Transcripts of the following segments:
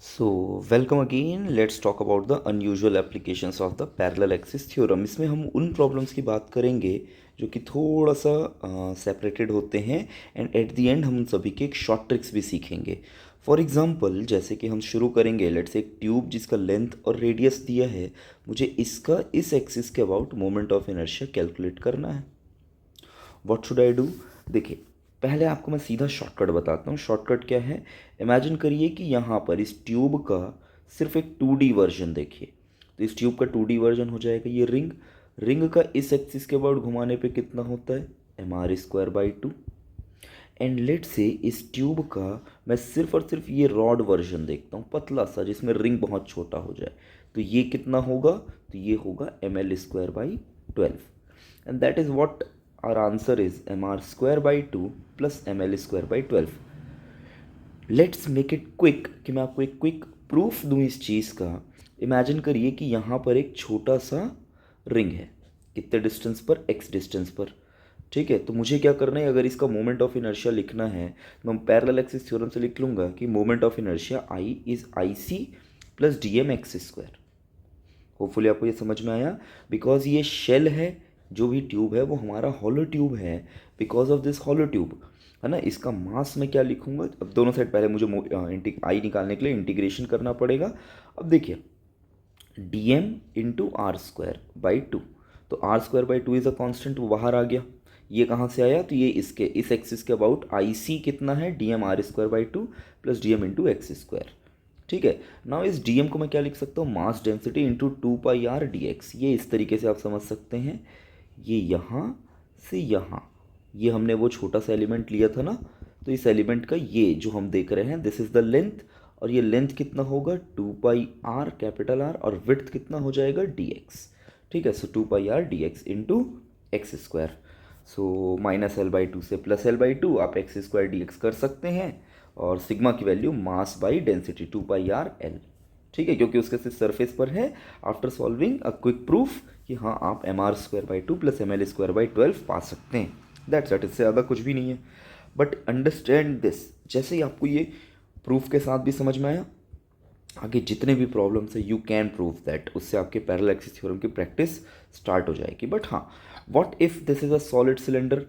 So, welcome again. Let's talk about the unusual applications of the parallel axis theorem. इसमें हम उन problems की बात करेंगे जो कि थोड़ा सा सेपरेटेड होते हैं एंड एट द एंड हम सभी के एक शॉर्ट ट्रिक्स भी सीखेंगे. फॉर एग्जांपल जैसे कि हम शुरू करेंगे, लेट्स से एक ट्यूब जिसका लेंथ और रेडियस दिया है, मुझे इसका इस एक्सिस के about moment of inertia calculate करना है. What should I do? देखिए, पहले आपको मैं सीधा शॉर्टकट बताता हूँ. शॉर्टकट क्या है? इमेजिन करिए कि यहाँ पर इस ट्यूब का सिर्फ एक 2D वर्जन देखिए. तो इस ट्यूब का 2D वर्जन हो जाएगा ये रिंग. रिंग का इस एक्सिस के अबाउट घुमाने पे कितना होता है? mr² by 2. एंड लेट से इस ट्यूब का मैं सिर्फ और सिर्फ ये रॉड वर्जन देखता हूँ, पतला सा, जिसमें रिंग बहुत छोटा हो जाए. तो ये कितना होगा? तो ये होगा ml² by 12. And that is what our answer is mr² by 2 plus ml² by 12. Let's make it quick, कि मैं आपको एक क्विक प्रूफ दूँ इस चीज़ का. इमेजिन करिए कि यहाँ पर एक छोटा सा रिंग है. कितने डिस्टेंस पर? x डिस्टेंस पर. ठीक है, तो मुझे क्या करना है? अगर इसका मोमेंट ऑफ इनर्शिया लिखना है तो मैं पैरेलल एक्सिस थ्योरम से लिख लूँगा कि moment of inertia I is IC plus dmx². Hopefully आपको ये समझ में आया. बिकॉज ये शेल है, जो भी ट्यूब है वो हमारा हॉलो ट्यूब है. Because of this hollow tube है ना, इसका मास मैं क्या लिखूंगा? अब दोनों साइड पहले मुझे आई निकालने के लिए इंटीग्रेशन करना पड़ेगा. अब देखिए, dm × r² by 2. तो r² by 2 is a constant, वो बाहर आ गया. ये कहाँ से आया? तो ये इसके इस एक्सिस के अबाउट IC कितना है? dm r² by 2 plus dm × x². ठीक है. नाउ इस dm को मैं क्या लिख सकता हूँ? Mass density into 2πr/dx. ये इस तरीके से आप समझ सकते हैं. ये यहाँ से यहाँ, ये हमने वो छोटा सा एलिमेंट लिया था ना, तो इस एलिमेंट का ये जो हम देख रहे हैं, दिस इज़ द लेंथ. और ये लेंथ कितना होगा? 2πr कैपिटल R, और विड्थ कितना हो जाएगा? dx. ठीक है, सो 2πr/dx इंटू x². सो -l/2 से +l/2 आप x²dx कर सकते हैं. और सिग्मा की value mass by density 2πr/l. ठीक है, क्योंकि उसके सिर्फ सरफेस पर है. After solving a quick proof कि हाँ, आप mr² by 2 plus ml² by 12 पा सकते हैं. दैट्स इट, इससे ज़्यादा कुछ भी नहीं है. बट अंडरस्टैंड दिस, जैसे ही आपको ये प्रूफ के साथ भी समझ में आया, आगे जितने भी प्रॉब्लम्स है यू कैन प्रूव दैट. उससे आपके पैरेलल एक्सिस थ्योरम की प्रैक्टिस स्टार्ट हो जाएगी. बट हाँ, what if this is a solid cylinder?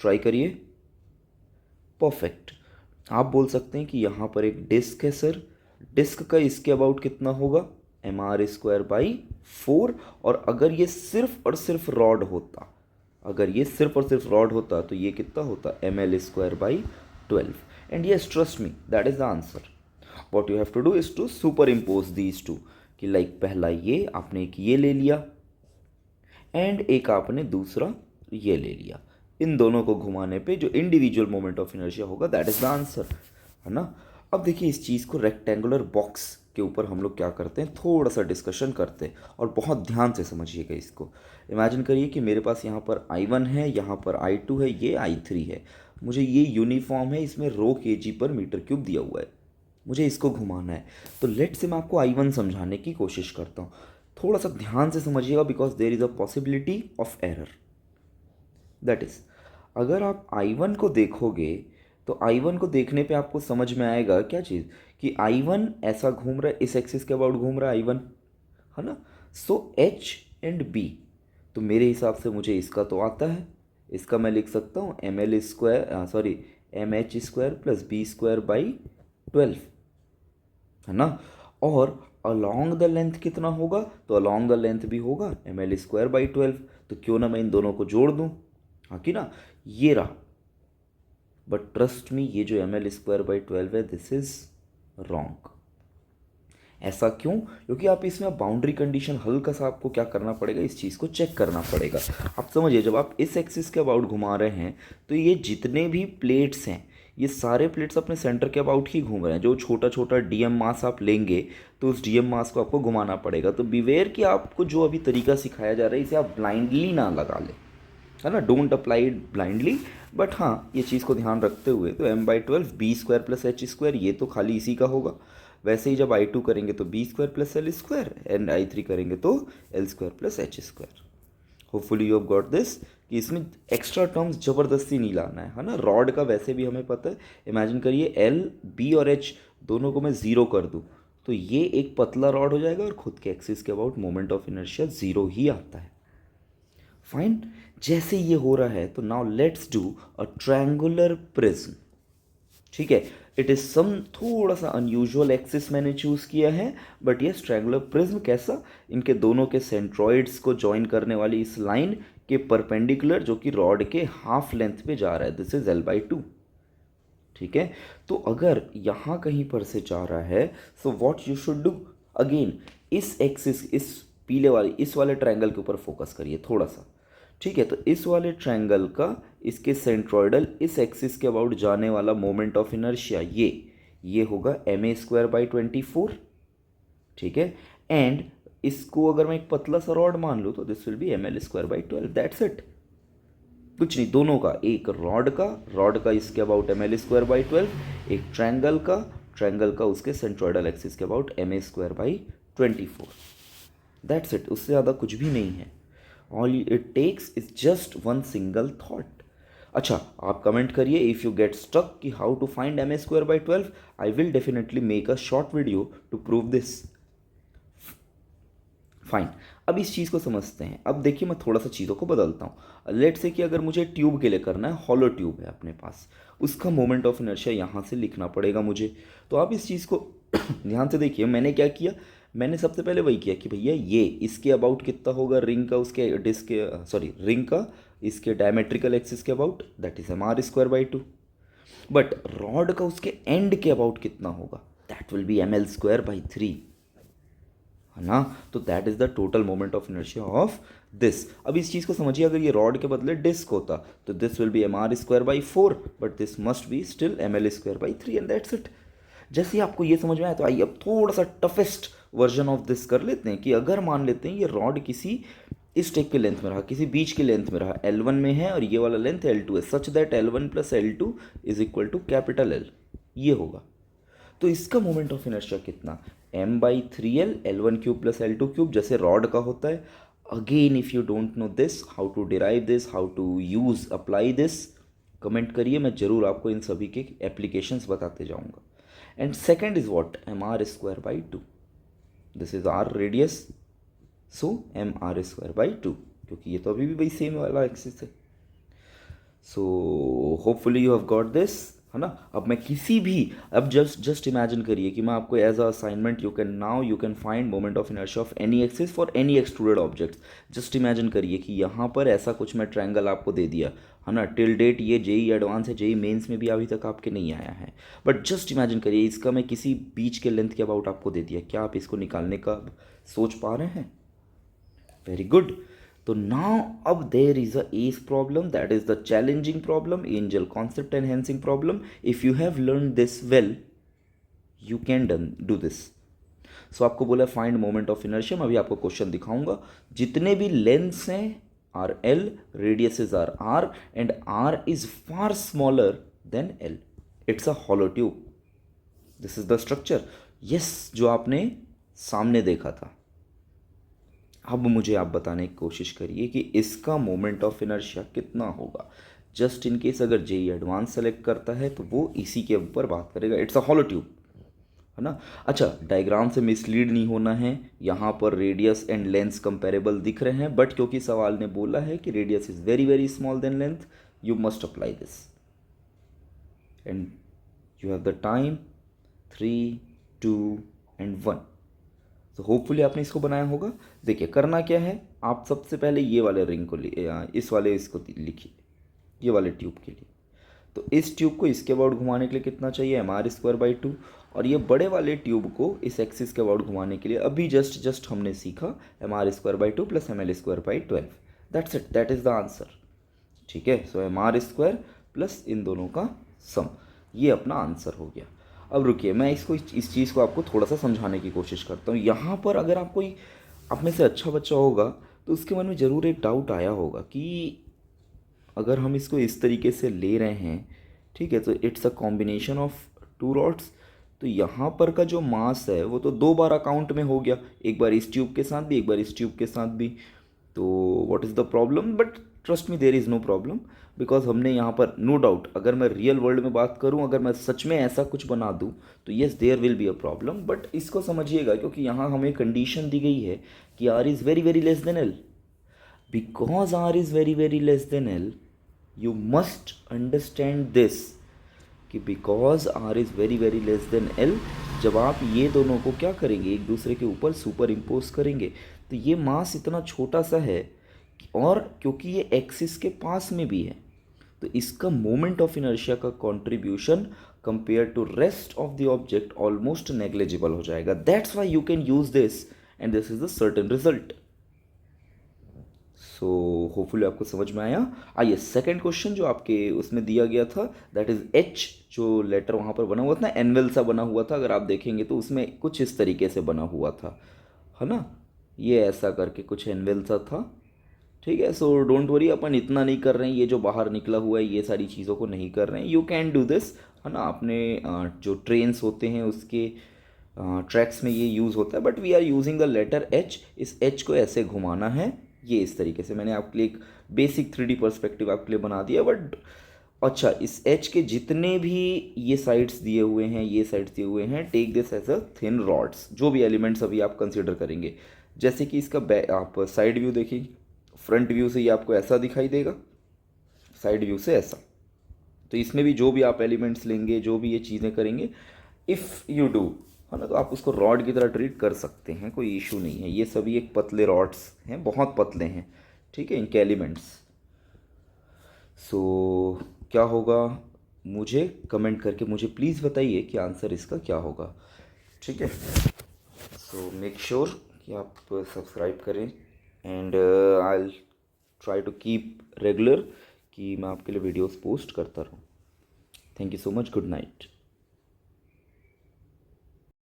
Try करिए. परफेक्ट. आप बोल सकते हैं कि यहाँ पर एक डिस्क है सर. डिस्क का इसके अबाउट कितना होगा? mr²by 4. और अगर ये सिर्फ और सिर्फ रॉड होता, अगर ये सिर्फ और सिर्फ रॉड होता तो ये कितना होता? ml²by 12. And yes, trust me, that is the answer. What you have to do is to superimpose these two. कि लाइक पहला ये आपने एक ये ले लिया एंड एक आपने दूसरा ये ले लिया. इन दोनों को घुमाने पे जो इंडिविजुअल मोमेंट ऑफ इनर्शिया होगा, दैट इज़ द आंसर, है ना. अब देखिए, इस चीज़ को रेक्टेंगुलर बॉक्स के ऊपर हम लोग क्या करते हैं, थोड़ा सा डिस्कशन करते हैं. और बहुत ध्यान से समझिएगा इसको. इमेजिन करिए कि मेरे पास यहाँ पर I1 है, यहाँ पर I2 है, ये I3 है. मुझे ये यूनिफॉर्म है, इसमें रो kg/m³ दिया हुआ है. मुझे इसको घुमाना है. तो लेट से मैं आपको I1 समझाने की कोशिश करता हूँ. थोड़ा सा ध्यान से समझिएगा, because there is a possibility of error. That is, अगर आप I1 को देखोगे तो I1 को देखने पे आपको समझ में आएगा क्या चीज़, कि I1 ऐसा घूम रहा है, इस एक्सिस के अबाउट घूम रहा है I1, है ना. सो H एंड B, तो मेरे हिसाब से मुझे इसका तो आता है. इसका मैं लिख सकता हूँ mh² प्लस b² by 12, है ना. और अलॉन्ग द लेंथ कितना होगा? तो अलॉन्ग द लेंथ भी होगा ml²by 12. तो क्यों ना मैं इन दोनों को जोड़ दूँ. हाँ कि ना, ये रहा. बट ट्रस्ट मी, ये जो ml²by 12 है, दिस इज रॉन्ग. ऐसा क्यों? क्योंकि आप इसमें बाउंड्री कंडीशन हल्का सा आपको क्या करना पड़ेगा, इस चीज़ को चेक करना पड़ेगा. आप समझिए, जब आप इस एक्सिस के अबाउट घुमा रहे हैं तो ये जितने भी प्लेट्स हैं, ये सारे प्लेट्स अपने सेंटर के अबाउट ही घूम रहे हैं. जो छोटा छोटा डीएम मास आप लेंगे तो उस डीएम मास को आपको घुमाना पड़ेगा. तो बिवेयर कि आपको जो अभी तरीका सिखाया जा रहा है, इसे आप ब्लाइंडली ना लगा लें, है ना. Don't apply it blindly. But हाँ, ये चीज़ को ध्यान रखते हुए, तो m/12 b² प्लस h², ये तो खाली इसी का होगा. वैसे ही जब I2 करेंगे तो b² plus l² and I3 करेंगे तो l² plus h². Hopefully you have got this, कि इसमें एक्स्ट्रा टर्म्स ज़बरदस्ती नहीं लाना है ना. रॉड का वैसे भी हमें पता है. इमेजिन करिए L, B और H दोनों को मैं ज़ीरो कर दूँ तो ये एक पतला रॉड हो जाएगा और खुद के एक्सिस के about moment of inertia zero ही आता है। फाइन, जैसे ये हो रहा है तो now let's do a triangular prism. ठीक है, इट इज सम थोड़ा सा अनयूजुअल एक्सिस मैंने चूज किया है, बट ये ट्रायंगुलर प्रिज्म कैसा, इनके दोनों के सेंट्रॉइड्स को ज्वाइन करने वाली इस लाइन के परपेंडिकुलर जो कि रॉड के हाफ लेंथ पे जा रहा है, दिस इज L/2। ठीक है, तो अगर यहाँ कहीं पर से जा रहा है so what you should do, again इस एक्सिस, इस पीले वाली इस वाले ट्रायंगल के ऊपर फोकस करिए थोड़ा सा। ठीक है, तो इस वाले ट्रायंगल का इसके सेंट्रॉइडल इस एक्सिस के अबाउट जाने वाला मोमेंट ऑफ इनर्शिया ये होगा ma²/24। ठीक है, एंड इसको अगर मैं एक पतला सा रॉड मान लूँ तो this will be ml²/12, that's it. कुछ नहीं, दोनों का, एक रॉड का इसके अबाउट ml²/12, एक ट्रायंगल का उसके सेंट्रॉइडल एक्सिस के अबाउट ma²/24, दैट्स इट। उससे ज़्यादा कुछ भी नहीं है। All it takes is just one single thought. अच्छा, आप कमेंट करिए इफ़ यू गेट स्टक कि how to find ma²/12, I will definitely make a short video to prove this. Fine, अब इस चीज़ को समझते हैं। अब देखिए मैं थोड़ा सा चीज़ों को बदलता हूँ। लेट से कि अगर मुझे ट्यूब के लिए करना है, हॉलो ट्यूब है अपने पास, उसका मोमेंट ऑफ इनर्शिया यहाँ से लिखना पड़ेगा मुझे। तो आप इस चीज़ को ध्यान से देखिए, मैंने क्या किया, मैंने सबसे पहले वही किया कि भैया ये इसके अबाउट कितना होगा, रिंग का उसके डिस्क के रिंग का इसके डायमेट्रिकल एक्सिस के about, that is mr²/2। But rod का उसके एंड के अबाउट कितना होगा, दैट विल बी ml²/3, है ना। तो that is the total moment of inertia of this. अब इस चीज़ को समझिए, अगर ये रॉड के बदले डिस्क होता तो this will be mr²/4, but this must be still ml²/3 and that's it. जैसे ही आपको ये समझ में आया तो आइए अब थोड़ा सा टफेस्ट वर्जन ऑफ दिस कर लेते हैं कि अगर मान लेते हैं ये रॉड किसी इस टेक के लेंथ में रहा, किसी बीच के लेंथ में रहा, L1 में है और ये वाला लेंथ L2 है, such that L1 + L2 is equal to capital L, ये होगा। तो इसका मोमेंट ऑफ इनर्शिया कितना, m/3l L1³ + L2³, जैसे रॉड का होता है। Again if you don't know this, how to derive this, how to use apply this, comment करिए, मैं ज़रूर आपको इन सभी के एप्लीकेशंस बताते जाऊंगा। And second is what, mr²/2, this is r radius, so mr²/2, क्योंकि ये तो अभी भी वही सेम वाला एक्सिस है। So hopefully you have got this, है ना। अब मैं किसी भी, अब जस्ट इमेजिन करिए कि मैं आपको as a assignment, you can find moment of inertia of any axis for any extruded objects. Just imagine करिए कि यहाँ पर ऐसा कुछ मैं ट्रायंगल आपको दे दिया, है ना। टिल डेट ये जेई एडवांस है, जेई मेंस में भी अभी तक आपके नहीं आया है, बट जस्ट इमेजिन करिए इसका मैं किसी बीच के लेंथ के अबाउट आपको दे दिया, क्या आप इसको निकालने का सोच पा रहे हैं? Very good. तो नाउ अब there is a age problem, that is the challenging problem, angle concept enhancing problem. If you have learn this well you can do this. So आपको बोला फाइंड मोमेंट ऑफ इनर्शिया, मैं अभी आपको question दिखाऊंगा। जितने भी lengths हैं are L, radiuses are R, and R is far smaller than L, it's a hollow tube, this is the structure. Yes, जो आपने सामने देखा था। अब मुझे आप बताने की कोशिश करिए कि इसका मोमेंट ऑफ इनर्शिया कितना होगा। जस्ट इन केस अगर जेई एडवांस सेलेक्ट करता है तो वो इसी के ऊपर बात करेगा, इट्स अ हॉलो ट्यूब, है ना। अच्छा, डायग्राम से मिसलीड नहीं होना है, यहाँ पर रेडियस एंड लेंथ कंपेरेबल दिख रहे हैं, बट क्योंकि सवाल ने बोला है कि radius is very very small than length, you must apply this and you have the time 3, 2 and 1। तो होपफुली आपने इसको बनाया होगा। देखिए करना क्या है, आप सबसे पहले ये वाले रिंग को इस वाले इसको लिखिए, ये वाले ट्यूब के लिए। तो इस ट्यूब को इसके अबाउट घुमाने के लिए कितना चाहिए, mr²/2, और ये बड़े वाले ट्यूब को इस एक्सिस के अबाउट घुमाने के लिए अभी जस्ट हमने सीखा mr²/2 + ml²/12, that's it, that is the answer. ठीक है, सो mr² प्लस इन दोनों का सम, ये अपना आंसर हो गया। अब रुकिए, मैं इस चीज़ को आपको थोड़ा सा समझाने की कोशिश करता हूँ। यहाँ पर अगर आप कोई आप में से अच्छा बच्चा होगा तो उसके मन में ज़रूर एक डाउट आया होगा कि अगर हम इसको इस तरीके से ले रहे हैं, ठीक है, तो it's a combination of 2 rods, तो यहाँ पर का जो मास है वो तो 2 बार अकाउंट में हो गया, एक बार इस ट्यूब के साथ भी, एक बार इस ट्यूब के साथ भी। तो what is the problem, but trust me there is no problem, because हमने यहाँ पर नो डाउट, अगर मैं रियल वर्ल्ड में बात करूँ, अगर मैं सच में ऐसा कुछ बना दूँ तो yes there will be a problem, but इसको समझिएगा क्योंकि यहाँ हमें कंडीशन दी गई है कि R is very very less than L. Because r is very very less than l, you must understand this कि because r is very very less than l, जब आप ये दोनों को क्या करेंगे, एक दूसरे के ऊपर सुपर इम्पोज करेंगे, तो ये मास इतना छोटा सा है और क्योंकि ये एक्सिस के पास में भी है तो इसका मोमेंट ऑफ इनर्शिया का contribution compare to rest of the object almost negligible हो जाएगा. That's why you can use this and this is the certain result. So hopefully आपको समझ में आया. आइए सेकंड क्वेश्चन जो आपके उसमें दिया गया था, दैट इज एच, जो लेटर वहाँ पर बना हुआ था ना, एनवेल सा बना हुआ था, अगर आप देखेंगे तो उसमें कुछ इस तरीके से बना हुआ था, है ना, ये ऐसा करके कुछ एनवेल सा था. ठीक है, सो डोंट वरी, अपन इतना नहीं कर रहे हैं, ये जो बाहर निकला हुआ है ये सारी चीज़ों को नहीं कर रहे हैं. यू कैन डू दिस, है ना, अपने जो ट्रेन्स होते हैं उसके ट्रैक्स में ये यूज़ होता है, but we are using the letter H. इस एच को ऐसे घुमाना है, ये इस तरीके से. मैंने आपके लिए एक बेसिक 3D पर्सपेक्टिव आपके लिए बना दिया, बट अच्छा, इस एच के जितने भी ये साइड्स दिए हुए हैं, ये साइड्स दिए हुए हैं, take this as a thin rods, जो भी एलिमेंट्स अभी आप कंसिडर करेंगे. जैसे कि इसका आप साइड व्यू देखिए, फ्रंट व्यू से ये आपको ऐसा दिखाई देगा, साइड व्यू से ऐसा. तो इसमें भी जो भी आप एलिमेंट्स लेंगे, जो भी ये चीज़ें करेंगे, इफ़ यू डू, है ना, तो आप उसको रॉड की तरह ट्रीट कर सकते हैं, कोई इशू नहीं है. ये सभी एक पतले रॉड्स हैं, बहुत पतले हैं, ठीक है, इनके एलिमेंट्स. सो क्या होगा, मुझे कमेंट करके मुझे प्लीज़ बताइए कि आंसर इसका क्या होगा. ठीक है, सो मेक श्योर कि आप सब्सक्राइब करें and I try to keep regular कि मैं आपके लिए वीडियोस पोस्ट करता रहूँ. Thank you so much. Good night.